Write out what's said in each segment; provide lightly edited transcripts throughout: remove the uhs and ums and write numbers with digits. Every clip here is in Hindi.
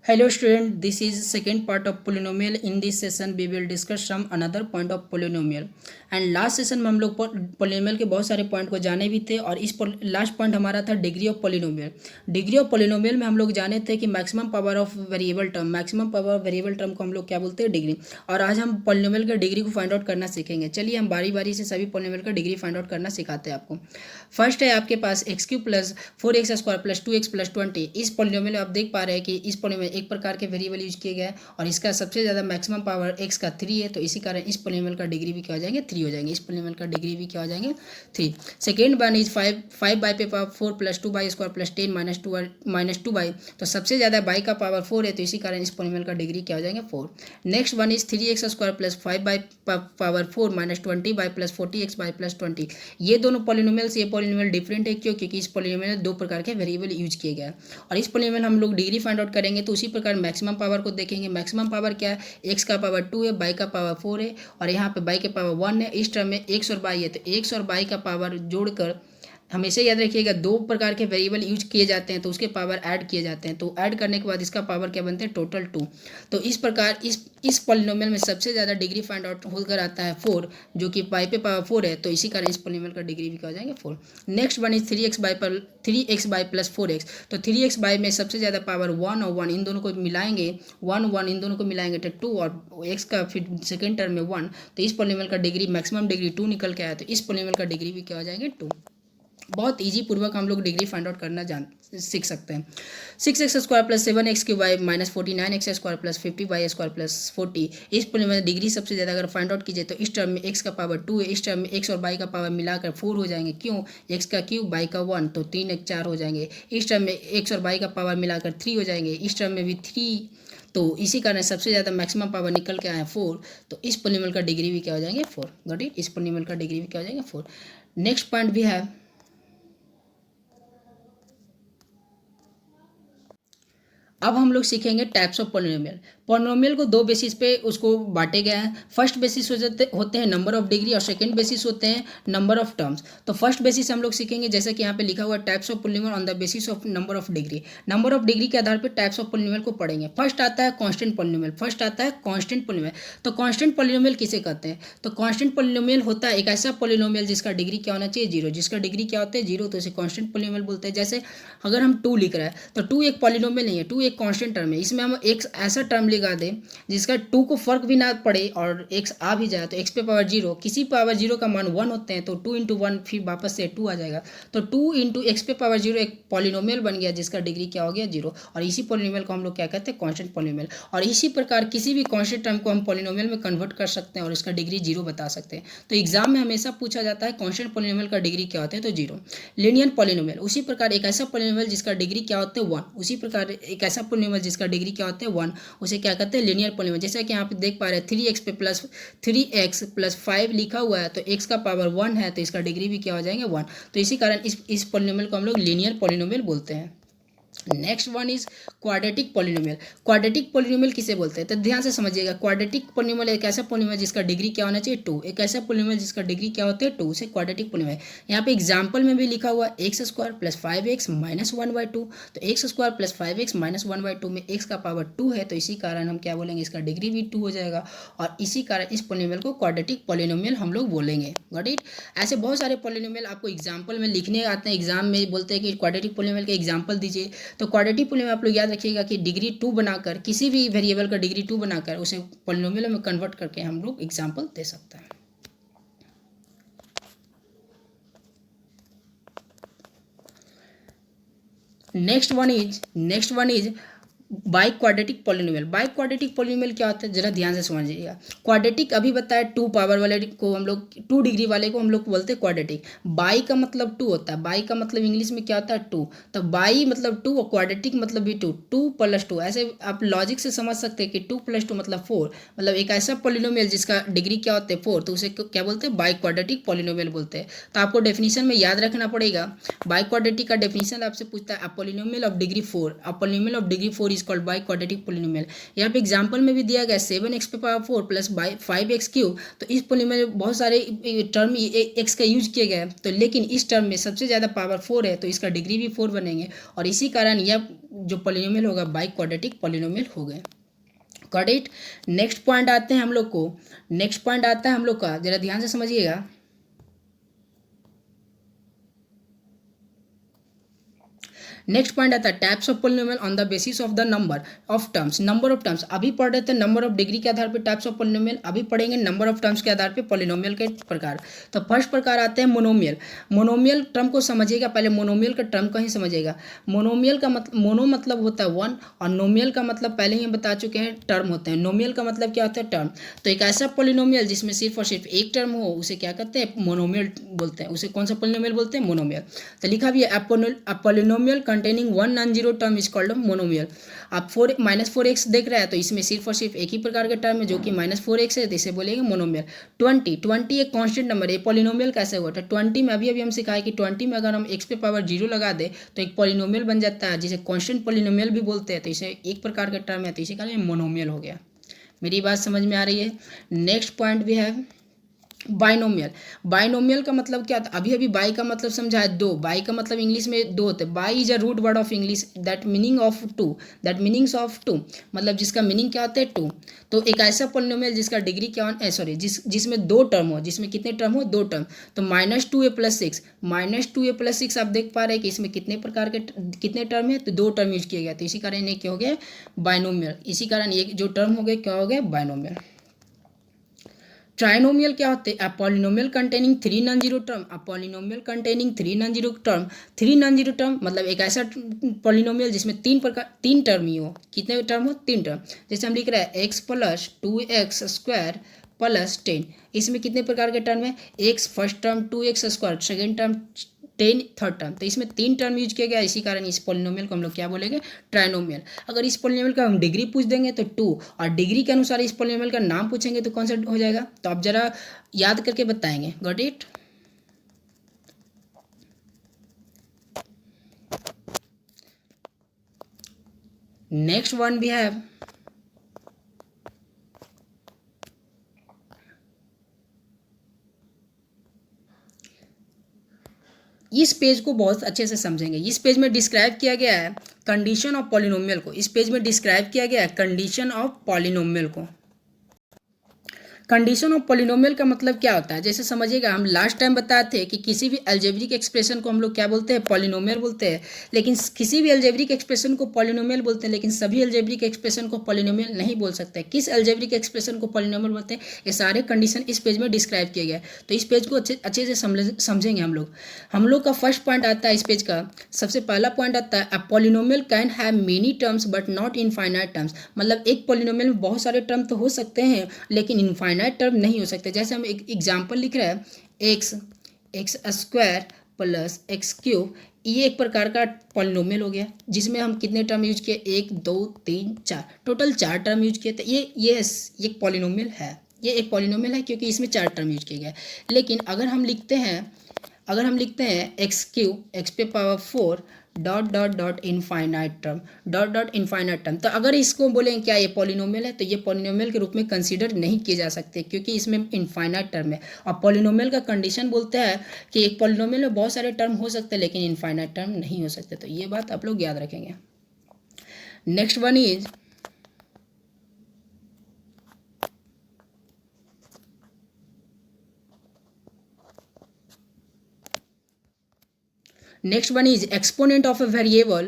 Hello student, this is second part of polynomial. In this session we will discuss some another point of polynomial. And last session में हम लोग पोलिनोमियल के बहुत सारे पॉइंट को जाने भी थे और इस लास्ट पॉइंट हमारा था degree of polynomial. Degree of polynomial में हम लोग जाने थे कि maximum power of variable term, maximum power of variable term को हम लोग क्या बोलते हैं, डिग्री। और आज हम पोलिनोमियल का डिग्री को फाइंड आउट करना सीखेंगे। चलिए हम बारी बारी से सभी पोलिनोमियल का डिग्री फाइंड आउट करना सिखाते हैं आपको। फर्स्ट है आपके पास x³ plus 4x² plus 2x plus 20। इस पोलिनोमियल में आप देख पा रहे हैं कि इस पोलिनोमियल एक प्रकार के वेरिएबल यूज किए गए हैं और इसका सबसे ज़्यादा मैक्सिमम पावर x का 3 है, तो इसी कारण इस पोलिनोमियल का डिग्री भी क्या हो जाएंगे, 3 हो जाएंगे। इस पोलिनोमियल का डिग्री भी क्या हो जाएंगे, 3। सेकेंड वन इज 5 बाई पे power 4 plus 2y² plus 10 minus 2y, तो सबसे ज़्यादा बाई का पावर 4 है, तो इसी कारण इस पोलिनोमियल का डिग्री क्या हो जाएंगे, 4। Next one is 3x² plus 5 by power 4 minus 20y plus 40x plus 20। ये दोनों पोलिनोमियल्स, ये पोलिनोमियल डिफरेंट है, क्यों? क्योंकि इस पोलिनोमियल में दो प्रकार के वेरिएबल यूज किए गए हैं और इस पोलिनोमियल हम लोग डिग्री फाइंड आउट करेंगे। तो उसी प्रकार मैक्सिमम पावर को देखेंगे। मैक्सिमम पावर क्या है, x का पावर 2 है, बाई का पावर 4 है और यहाँ पे बाई के पावर 1 है। इस टर्म में x और बाई है, तो x और बाई का पावर जोड़कर हमेशा याद रखिएगा दो प्रकार के वेरिएबल यूज किए जाते हैं तो उसके पावर ऐड किए जाते हैं, तो ऐड करने के बाद इसका पावर क्या बनते हैं, टोटल 2। तो इस प्रकार इस पॉलिनोमियल में सबसे ज़्यादा डिग्री फाइंड आउट होकर आता है 4, जो कि पाई पे पावर 4 है, तो इसी कारण इस पॉलिनोमियल का डिग्री भी क्या हो जाएंगे, 4। Next one is 3x by plus 4x। तो 3x बाई में सबसे ज़्यादा पावर 1 और 1 इन दोनों को मिलाएंगे, 1 इन दोनों को मिलाएंगे तो 2 और x का फिर सेकेंड टर्म में 1, तो इस पॉलिनोमियल का डिग्री मैक्सिमम डिग्री 2 निकल के आया, तो इस पॉलिनोमियल का डिग्री भी क्या हो जाएंगे, 2। बहुत इजी पूर्वक हम लोग डिग्री फाइंड आउट करना सीख सकते हैं। 6x² plus 7x³ minus 49x² plus 50y² plus 40। इस पोलिनोमियल डिग्री सबसे ज़्यादा अगर फाइंड आउट कीजिए तो इस टर्म में x का पावर 2 है, इस टर्म में x और y का पावर मिलाकर 4 हो जाएंगे। क्यों? x का क्यूब, y का 1, तो 3 1 4 हो जाएंगे। इस टर्म में x और y का पावर मिलाकर 3 हो जाएंगे, इस टर्म में भी 3, तो इसी कारण सबसे ज़्यादा मैक्सिमम पावर निकल के आया 4, तो इस पोलिनोमियल का डिग्री भी क्या हो जाएंगे, 4। Got it? इस पोलिनोमियल का डिग्री भी क्या हो जाएंगे, 4। नेक्स्ट पॉइंट भी है, अब हम लोग सीखेंगे टाइप्स ऑफ पोलिनोमियल। पोलिनोमियल को दो बेसिस पे उसको बांटे गए हैं। फर्स्ट बेसिस होते हैं नंबर ऑफ डिग्री और सेकंड बेसिस होते हैं नंबर ऑफ टर्म्स। तो फर्स्ट बेसिस हम लोग सीखेंगे, जैसे कि यहाँ पे लिखा हुआ है types of polynomial on the basis of number of degree. Number of degree के आधार पर टाइप्स ऑफ पोलिनोमियल को पढ़ेंगे। फर्स्ट आता है कांस्टेंट पोलिनोमियल। तो कांस्टेंट पोलिनोमियल किसे कहते हैं? तो कांस्टेंट पोलिनोमियल होता है एक ऐसा पोलिनोमियल जिसका डिग्री क्या होना चाहिए, 0। जिसका डिग्री क्या होता है, 0, तो इसे कांस्टेंट पोलिनोमियल बोलते हैं। जैसे अगर हम 2 लिख रहे हैं तो 2 एक पोलिनोमियल नहीं है, 2 एक कांस्टेंट टर्म है। इसमें हम एक ऐसा टर्म लगा दें जिसका 2 को फर्क भी ना पड़े और x आ भी जाए, तो x पे पावर 0, किसी पावर 0 का मान 1 होते हैं, तो 2 इंटू 1 फिर वापस से 2 आ जाएगा, तो 2 इंटू एक्स पे पावर 0 एक पॉलिनोमियल बन गया जिसका डिग्री क्या हो गया, 0। और इसी पॉलिनोमियल को हम लोग क्या कहते हैं, कांस्टेंट पॉलिनोमियल। और इसी प्रकार किसी भी कांस्टेंट टर्म को हम पॉलिनोमियल में कन्वर्ट कर सकते हैं और इसका डिग्री 0 बता सकते हैं। तो एग्जाम में हमेशा पूछा जाता है कांस्टेंट पॉलिनोमियल का डिग्री क्या होता है, तो 0। लीनियर पॉलिनोमियल, उसी प्रकार एक ऐसा पॉलिनोमियल जिसका डिग्री क्या होता है, 1। उसी प्रकार एक ऐसा पॉलिनोमियल जिसका डिग्री क्या होता है, 1, उसे क्या कहते हैं, लीनियर पॉलिनोमियल। जैसे कि यहाँ पे देख पा रहे हैं 3x पे प्लस 3x प्लस 5 लिखा हुआ है, तो x का पावर 1 है, तो इसका डिग्री भी क्या हो जाएंगे, 1। तो इसी कारण इस पॉलिनोमियल को हम लोग लीनियर पॉलिनोमियल बोलते हैं। Next one is quadratic polynomial. Quadratic polynomial किसे बोलते हैं, तो ध्यान से समझिएगा। क्वाड्रेटिक पॉलिनोमियल एक ऐसा पॉलिनोमियल जिसका डिग्री क्या होना चाहिए, 2। एक ऐसा पॉलिनोमियल जिसका डिग्री क्या होता है, 2, उसे क्वाड्रेटिक पॉलिनोमियल। यहाँ पे एग्जांपल में भी लिखा हुआ x² प्लस 5x माइनस 1/2, तो x² प्लस 5x माइनस 1/2 में x का पावर 2 है, तो इसी कारण हम क्या बोलेंगे, इसका डिग्री भी 2 हो जाएगा और इसी कारण इस पॉलिनोमियल को क्वाड्रेटिक पॉलिनोमियल हम लोग बोलेंगे। Got it? ऐसे बहुत सारे पॉलिनोमियल आपको एग्जाम्पल में लिखने आते हैं। एग्जाम में बोलते हैं कि क्वाड्रेटिक पॉलिनोमियल के एग्जाम्पल दीजिए, तो क्वाड्रेटिक पॉलिनोमियल आप लोग याद रखिएगा कि डिग्री 2 बनाकर, किसी भी वेरिएबल का डिग्री 2 बनाकर उसे पॉलिनोमियल में कन्वर्ट करके हम लोग एग्जाम्पल दे सकते हैं। Next one is by quadratic polynomial. By quadratic polynomial क्या होता है, जरा ध्यान से समझिएगा। क्वाड्रेटिक अभी बताया 2 पावर वाले को हम लोग, 2 डिग्री वाले को हम लोग बोलते हैं क्वाड्रेटिक। बाई का मतलब 2 होता है, बाई का मतलब इंग्लिश में क्या होता है, 2। तो बाई मतलब 2 और क्वाड्रेटिक मतलब भी 2, 2 + 2। ऐसे आप लॉजिक से समझ सकते हैं कि 2 + 2 मतलब 4, मतलब एक ऐसा पॉलिनोमियल जिसका डिग्री क्या होता है, 4, तो उसे क्या बोलते हैं, बाई क्वाड्रेटिक पॉलिनोमियल बोलते हैं। तो आपको डेफिनेशन में याद रखना पड़ेगा। बाई क्वाड्रेटिक का डेफिनेशन आपसे पूछता है, a polynomial of degree 4, a polynomial of degree 4 is called by quadratic polynomial. यहाँ पे एग्जाम्पल में भी दिया गया 7x पे power 4 plus by 5x cube. तो इस पोलिनोमियल में बहुत सारे टर्म x का यूज किया गया है, तो लेकिन इस टर्म में सबसे ज़्यादा पावर 4 है तो इसका डिग्री भी 4 बनेंगे और इसी कारण यह जो पोलिनोमियल होगा बाई क्वाड्रेटिक पोलिनोमियल हो गए। Got it. नेक्स्ट पॉइंट आते हैं हम लोग को, नेक्स्ट पॉइंट आता है हम लोग का, जरा ध्यान से समझिएगा। नेक्स्ट पॉइंट आता है types of polynomial on the basis of the number of terms. Number of terms अभी पढ़ रहे थे नंबर ऑफ डिग्री के आधार पे टाइप्स ऑफ पोलिनोमियल, अभी पढ़ेंगे नंबर ऑफ टर्म्स के आधार पे पोलिनोमियल के प्रकार। तो फर्स्ट प्रकार आते हैं मोनोमियल। मोनोमियल टर्म को समझिएगा, पहले मोनोमियल का टर्म का ही समझिएगा। मोनोमियल का मतलब, मोनो मतलब होता है वन और नोमियल का मतलब पहले ही बता चुके हैं टर्म होते हैं। नोमियल का मतलब क्या होता है, टर्म। तो एक ऐसा पोलिनोमियल जिसमें सिर्फ और सिर्फ एक टर्म हो उसे क्या कहते हैं, मोनोमियल बोलते हैं। उसे कौन सा पोलिनोमियल बोलते हैं, मोनोमियल। तो लिखा भी है a polynomial containing one non zero term is called monomial. आप -4x देख रहे हैं तो इसमें सिर्फ और सिर्फ एक ही प्रकार के टर्म है जो कि -4x है, तो इसे बोलेंगे मोनोमियल। 20 एक कांस्टेंट नंबर है, पॉलिनोमियल कैसे हुआ था 20 में, अभी हम सिखाए कि 20 में अगर हम x पे पावर 0 लगा दे तो एक पॉलिनोमियल बन जाता है जिसे कांस्टेंट पॉलिनोमियल भी बोलते हैं। तो इसे एक प्रकार का टर्म है तो इसी कारण मोनोमियल हो गया। मेरी बात समझ में आ रही है। नेक्स्ट पॉइंट भी है बाइनोमियल। बाइनोमियल का मतलब क्या था, अभी बाई का मतलब समझा है दो। बाई का मतलब इंग्लिश में दो होते हैं। Bi is a root word of English that meaning of two, that meanings of two, मतलब जिसका मीनिंग क्या होता है, टू। तो एक ऐसा पोलिनोमियल जिसका डिग्री क्या सॉरी जिसमें दो टर्म हो, जिसमें कितने टर्म हो, दो टर्म। तो -2a + 6, -2a + 6 आप देख पा रहे हैं कि इसमें कितने प्रकार के कितने टर्म है, तो दो टर्म यूज किया गया। तो इसी कारण ये क्या हो गया, बाइनोमियल। इसी कारण ये जो टर्म हो गए क्या हो गया, बाइनोमियल। ट्राइनोमियल क्या होते हैं, a polynomial containing 3 non zero term. A polynomial containing 3 non zero term. 3 non zero term मतलब एक ऐसा पॉलिनोमियल जिसमें तीन टर्म ही हो। कितने टर्म हो, तीन टर्म। जैसे हम लिख रहे हैं x + 2x² + 10, इसमें कितने प्रकार के टर्म है, x first term, 2x² second term, 10 third term. तो इसमें तीन टर्म यूज किया गया, इसी कारण इस पोलिनोमियल को हम लोग क्या बोलेंगे, ट्राइनोमियल। अगर इस पोलिनोमियल का हम डिग्री पूछ देंगे तो 2, और डिग्री के अनुसार इस पोलिनोमियल का नाम पूछेंगे तो कौन सा हो जाएगा, तो आप जरा याद करके बताएंगे। Got it. नेक्स्ट वन भी है इस पेज को बहुत अच्छे से समझेंगे। इस पेज में डिस्क्राइब किया गया है कंडीशन ऑफ पॉलिनोमियल को। इस पेज में डिस्क्राइब किया गया है कंडीशन ऑफ पॉलिनोमियल को। कंडीशन ऑफ पॉलिनोमियल का मतलब क्या होता है, जैसे समझिएगा, हम लास्ट टाइम बताए थे कि किसी भी अलजेब्रिक एक्सप्रेशन को हम लोग क्या बोलते हैं, पॉलिनोमियल बोलते हैं। लेकिन किसी भी अलजेब्रिक एक्सप्रेशन को पॉलिनोमियल बोलते हैं, लेकिन सभी अलजेब्रिक एक्सप्रेशन को पॉलिनोमियल नहीं बोल सकते। किस अलजेब्रिक एक्सप्रेशन को पॉलिनोमियल बोलते हैं, ये सारे कंडीशन इस पेज में डिस्क्राइब किए गए। तो इस पेज को अच्छे से समझेंगे हम लोग। हम लोग का फर्स्ट पॉइंट आता है इस पेज का, सबसे पहला पॉइंट आता है a polynomial can have many terms but not infinite terms. मतलब एक पॉलिनोमियल में बहुत सारे टर्म तो हो सकते हैं लेकिन इनफाइनाइट टर्म नहीं हो सकते। जैसे हम एक एग्जांपल लिख रहे हैं, x² + x³, ये एक प्रकार का पॉलिनोमियल हो गया जिसमें हम कितने टर्म यूज किए, 1 2 3 4, टोटल 4 टर्म यूज किए। तो ये एक पॉलिनोमियल है, ये एक पॉलिनोमियल है क्योंकि इसमें 4 टर्म यूज किए गए। लेकिन अगर हम लिखते हैं x³ x पे पावर 4 ... इनफाइनाइट टर्म, तो अगर इसको बोलें क्या ये पॉलिनोमियल है, तो ये पॉलिनोमियल के रूप में कंसीडर नहीं किए जा सकते क्योंकि इसमें इनफाइनाइट टर्म है। और पॉलिनोमियल का कंडीशन बोलते हैं कि एक पॉलिनोमियल में बहुत सारे टर्म हो सकते हैं लेकिन इनफाइनाइट टर्म नहीं हो सकते। तो ये बात आप लोग याद रखेंगे। Next one is exponent of a variable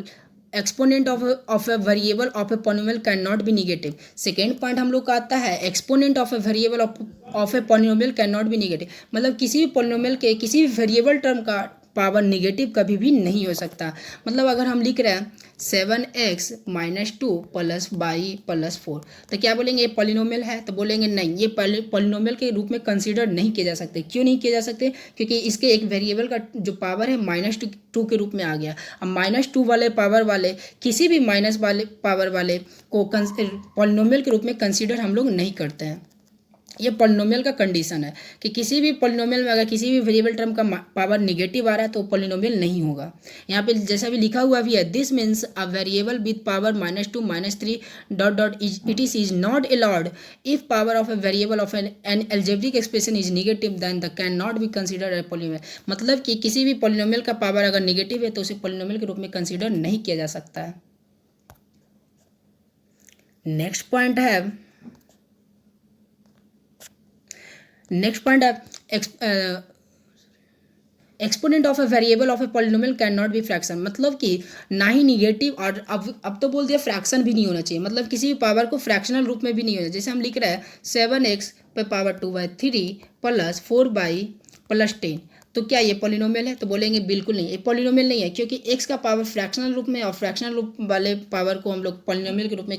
of a polynomial cannot be negative। Second point हम लोग का आता है exponent of a variable of A polynomial can not B negative. मतलब किसी भी पोलिनोमियल के किसी भी वेरिएबल टर्म का पावर निगेटिव कभी भी नहीं हो सकता। मतलब अगर हम लिख रहे हैं 7x - 2 + y + 4, तो क्या बोलेंगे, ये पॉलिनोमियल है, तो बोलेंगे नहीं, ये पॉलिनोमियल के रूप में कंसीडर नहीं किए जा सकते। क्यों नहीं किए जा सकते, क्योंकि इसके एक वेरिएबल का जो पावर है -2 के रूप में आ गया। अब -2 वाले पावर वाले किसी भी माइनस वाले पावर वाले को पॉलिनोमियल के रूप में कंसीडर हम लोग नहीं करते हैं। ये पॉलिनोमियल का कंडीशन है कि किसी भी पॉलिनोमियल में अगर किसी भी वेरिएबल टर्म का पावर निगेटिव आ रहा है तो पॉलिनोमियल नहीं होगा। यहाँ पे जैसा भी लिखा हुआ भी है, this means a variable with power -2 -3 dot dot is not allowed if power of a variable of an algebraic expression is negative then the can not be considered a polynomial. मतलब कि किसी भी पॉलिनोमियल का पावर अगर निगेटिव है तो उसे पॉलिनोमियल के रूप में कंसिडर नहीं किया जा सकता है। नेक्स्ट पॉइंट है exponent of a variable of a polynomial can not B fraction. मतलब कि ना ही निगेटिव और अब तो बोल दिया फ्रैक्शन भी नहीं होना चाहिए, मतलब किसी भी पावर को फ्रैक्शनल रूप में भी नहीं होना। जैसे हम लिख रहे हैं 7x पे पावर 2/3 प्लस 4/+10, तो क्या ये पॉलिनोमियल है? तो बोलेंगे बिल्कुल नहीं, ये पॉलिनोमियल नहीं है, क्योंकि x का पावर फ्रैक्शनल रूप में और फ्रैक्शनल रूप वाले पावर को हम लोग पॉलिनोमियल के रूप में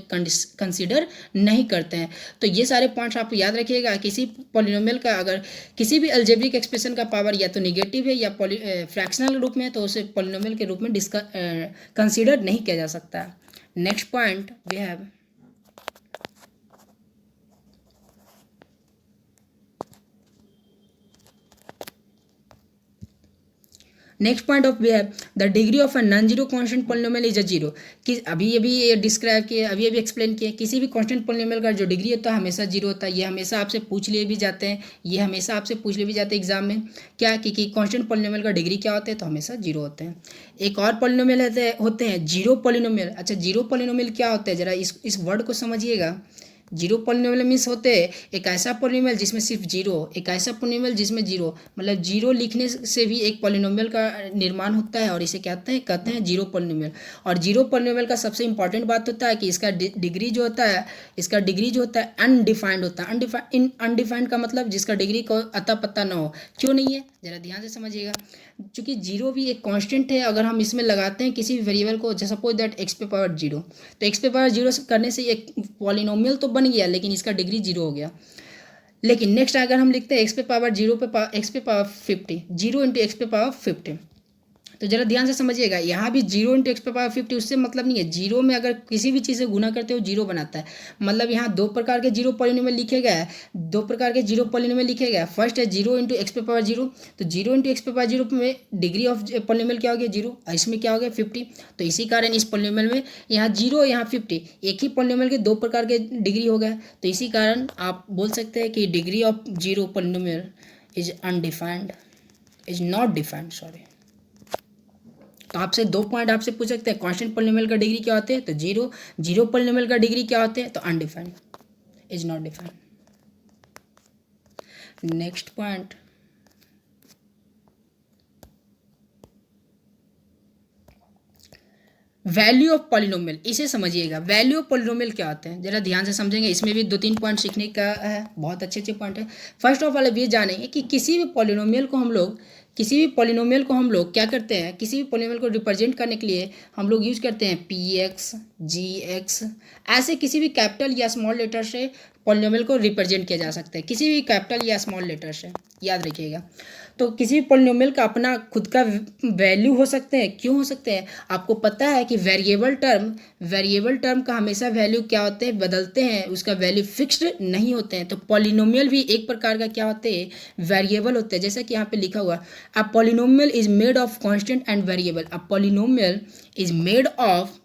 कंसीडर नहीं करते हैं। तो ये सारे पॉइंट्स आप याद रखिएगा। किसी पॉलिनोमियल का अगर किसी भी अलजेब्रिक एक्सप्रेशन का पावर या तो निगेटिव है या फ्रैक्शनल रूप में है तो उसे पॉलिनोमियल के रूप में कंसीडर नहीं किया जा सकता। Next point we have next point of we have the degree of a non zero constant polynomial is a zero. कि अभी अभी ये डिस्क्राइब किया, अभी अभी एक्सप्लेन किया, किसी भी कांस्टेंट पॉलिनोमियल का जो डिग्री होता है हमेशा जीरो होता है। ये हमेशा आपसे पूछ लिए भी जाते हैं, ये हमेशा आपसे पूछ लिए भी जाते हैं एग्जाम में, क्या कि कांस्टेंट पॉलिनोमियल का डिग्री क्या होते हैं, तो हमेशा जीरो होते हैं। एक और पॉलिनोमियल होते हैं जीरो पॉलिनोमियल। अच्छा, जीरो पॉलिनोमियल क्या होता है, जरा इस वर्ड को समझिएगा। जीरो पॉलिनोमियल मीन्स होते हैं एक ऐसा पॉलिनोमियल जिसमें सिर्फ जीरो, एक ऐसा पॉलिनोमियल जिसमें जीरो, मतलब जीरो लिखने से भी एक पॉलिनोमियल का निर्माण होता है और इसे कहते हैं जीरो पॉलिनोमियल। और जीरो पॉलिनोमियल का सबसे इंपॉर्टेंट बात होता है कि इसका डिग्री जो होता है, इसका डिग्री जो होता है अनडिफाइंड होता है। अनडिफाइंड का मतलब जिसका डिग्री को अता पता ना हो। क्यों नहीं है, जरा ध्यान से समझिएगा। चूंकि जीरो भी एक कांस्टेंट है, अगर हम इसमें लगाते हैं किसी भी वेरिएबल को, सपोज दैट एक्स पे पावर जीरो, तो एक्स पे पावर जीरो करने से एक पॉलिनोमियल तो बन गया लेकिन इसका डिग्री जीरो हो गया। लेकिन नेक्स्ट अगर हम लिखते हैं एक्स पे पावर जीरो पे एक्स पे पावर 50, जीरो इंटू एक्स पे पावर 50, तो जरा ध्यान से समझिएगा। यहाँ भी जीरो इंटू एक्स पे पावर 50 उससे मतलब नहीं है। जीरो में अगर किसी भी चीज़ से गुना करते हो जीरो बनाता है। मतलब यहाँ दो प्रकार के जीरो पॉलिनोमियल लिखे गए हैं, दो प्रकार के जीरो पॉलिनोमियल लिखे गए हैं। फर्स्ट है जीरो इंटू एक्स पे पावर जीरो, तो जीरो इंटू एक्स पे पावर जीरो में डिग्री ऑफ पॉलिनोमियल क्या हो गया, जीरो, और इसमें क्या हो गया 50। तो इसी कारण इस पॉलिनोमियल में यहाँ जीरो यहाँ 50, एक ही पॉलिनोमियल के दो प्रकार के डिग्री हो गए। तो इसी कारण आप बोल सकते हैं कि degree of zero polynomial is undefined, is not defined, sorry. तो आपसे दो पॉइंट आपसे पूछ सकते हैं, कांस्टेंट पॉलिनोमियल का डिग्री क्या होते हैं, तो जीरो। जीरो पॉलिनोमियल का डिग्री क्या होते हैं, तो undefined, is not defined. Next point, value of polynomial, इसे समझिएगा। वैल्यू ऑफ पॉलिनोमियल क्या होते हैं, जरा ध्यान से समझेंगे। इसमें भी 2-3 पॉइंट सीखने का है, बहुत अच्छे अच्छे पॉइंट है। फर्स्ट ऑफ ऑल अब ये जानेंगे कि किसी भी पॉलिनोमियल को हम लोग क्या करते हैं, किसी भी पॉलिनोमियल को रिप्रेजेंट करने के लिए हम लोग यूज करते हैं px, gx, ऐसे किसी भी कैपिटल या स्मॉल लेटर से पॉलिनोमियल को रिप्रेजेंट किया जा सकता है, किसी भी कैपिटल या स्मॉल लेटर से, याद रखिएगा। तो किसी भी पॉलिनोमियल का अपना खुद का वैल्यू हो सकते हैं। क्यों हो सकते हैं, आपको पता है कि वेरिएबल टर्म का हमेशा वैल्यू क्या होते हैं, बदलते हैं, उसका वैल्यू फिक्स्ड नहीं होते हैं। तो पॉलिनोमियल भी एक प्रकार का क्या होते हैं, वेरिएबल होते हैं। जैसा कि यहाँ पे लिखा हुआ, a polynomial is made of constant and variable. A polynomial is made of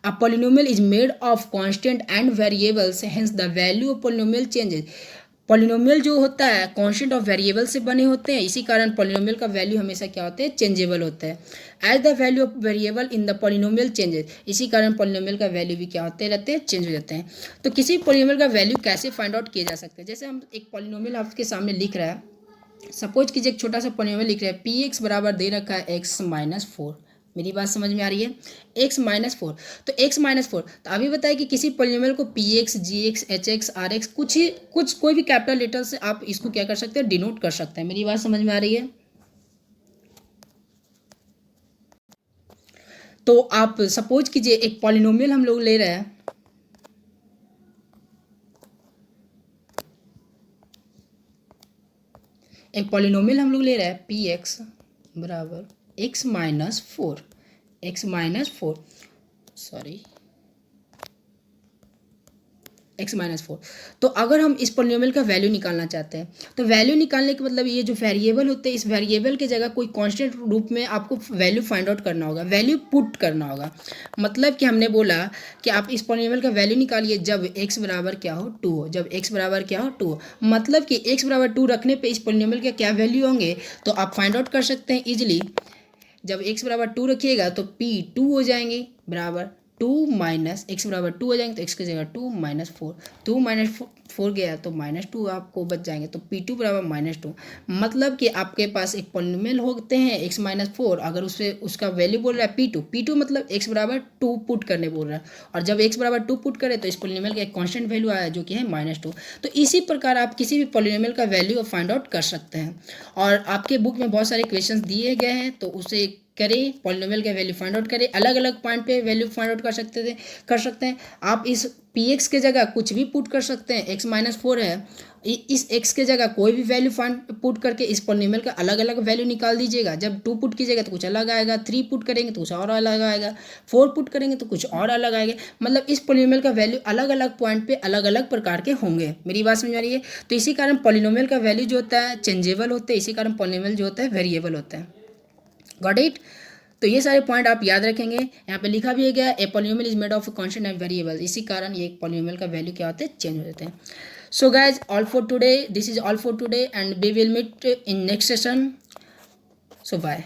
A polynomial is made of constant and variables, hence the value of polynomial changes. Polynomial जो होता है कांस्टेंट और वेरिएबल से बने होते हैं, इसी कारण पॉलिनोमियल का वैल्यू हमेशा क्या होते हैं, चेंजेबल होता है। As the value of variable in the polynomial changes, इसी कारण पॉलिनोमियल का वैल्यू भी क्या होते रहते हैं, चेंज हो जाते हैं। तो किसी पॉलिनोमियल का वैल्यू कैसे फाइंड आउट किया जा सकता है, जैसे हम एक पॉलिनोमियल आपके सामने लिख रहा है, सपोज कीजिए एक छोटा सा पॉलिनोमियल लिख रहे हैं, पी एक्स बराबर दे रखा है x-4। मेरी बात समझ में आ रही है, x-4, तो x-4, तो अभी बताइए कि किसी पॉलिनोमियल को P X, G X, H X, R X, कुछ कोई भी कैपिटल लेटर से आप इसको क्या कर सकते हैं, डिनोट कर सकते हैं। मेरी बात समझ में आ रही है। तो आप सपोज कीजिए एक पॉलिनोमियल हम लोग ले रहे हैं, एक पॉलिनोमियल हम लोग ले रहे हैं पी एक्स बराबर x-4, x-4, सॉरी, x-4। तो अगर हम इस पोलिनोमियल का वैल्यू निकालना चाहते हैं तो वैल्यू निकालने का मतलब ये जो वेरिएबल होते हैं इस वेरिएबल की जगह कोई कांस्टेंट रूप में आपको वैल्यू फाइंड आउट करना होगा, वैल्यू पुट करना होगा। मतलब कि हमने बोला कि आप इस पोलिनोमियल का वैल्यू निकालिए जब x बराबर क्या हो 2 हो, जब x बराबर क्या हो 2 हो। मतलब कि x बराबर 2 रखने पे इस पोलिनोमियल के क्या वैल्यू होंगे तो आप फाइंड आउट कर सकते हैं इजीली। जब x बराबर 2 रखिएगा तो p 2 हो जाएंगे बराबर 2 माइनस x बराबर 2 हो जाएंगे तो x की जगह 2 माइनस 4, 2 माइनस 4 गया तो -2 आपको बच जाएंगे तो p2 बराबर -2। मतलब कि आपके पास एक पोलिनोमियल होते हैं x-4, अगर उससे उसका वैल्यू बोल रहा है p2 मतलब x बराबर 2 पुट करने बोल रहा है, और जब x बराबर 2 पुट करें तो इस पोलिनोमियल का एक कांस्टेंट वैल्यू आया जो कि है -2। तो इसी प्रकार आप किसी भी पोलिनोमियल का वैल्यू फाइंड आउट कर सकते हैं। और आपके बुक में बहुत सारे क्वेश्चंस दिए गए हैं तो उसे करें, पॉलिनोमियल का वैल्यू फाइंड आउट करें, अलग अलग पॉइंट पे वैल्यू फाइंड आउट कर सकते हैं। आप इस px के जगह कुछ भी पुट कर सकते हैं, x-4 है, इस x के जगह कोई भी वैल्यू पुट करके इस पॉलिनोमियल का अलग अलग वैल्यू निकाल दीजिएगा। जब 2 पुट कीजिएगा तो कुछ अलग आएगा, 3 पुट करेंगे तो कुछ और अलग आएगा, 4 पुट करेंगे तो कुछ और अलग आएगा। मतलब इस पॉलिनोमियल का वैल्यू अलग अलग पॉइंट पे अलग अलग प्रकार के होंगे। मेरी बात समझ आ रही है? तो इसी कारण पॉलिनोमियल का वैल्यू जो होता है चेंजेबल होते हैं, इसी कारण पॉलिनोमियल जो होता है वेरिएबल होता है। Got it? तो ये सारे पॉइंट आप याद रखेंगे। यहाँ पे लिखा भी है गया a polynomial is made of constant and variable, इसी कारण ये पॉलिनोमियल का वैल्यू क्या होते हैं चेंज हो जाते हैं। So guys all for today, this is all for today and we will meet in next session. So bye.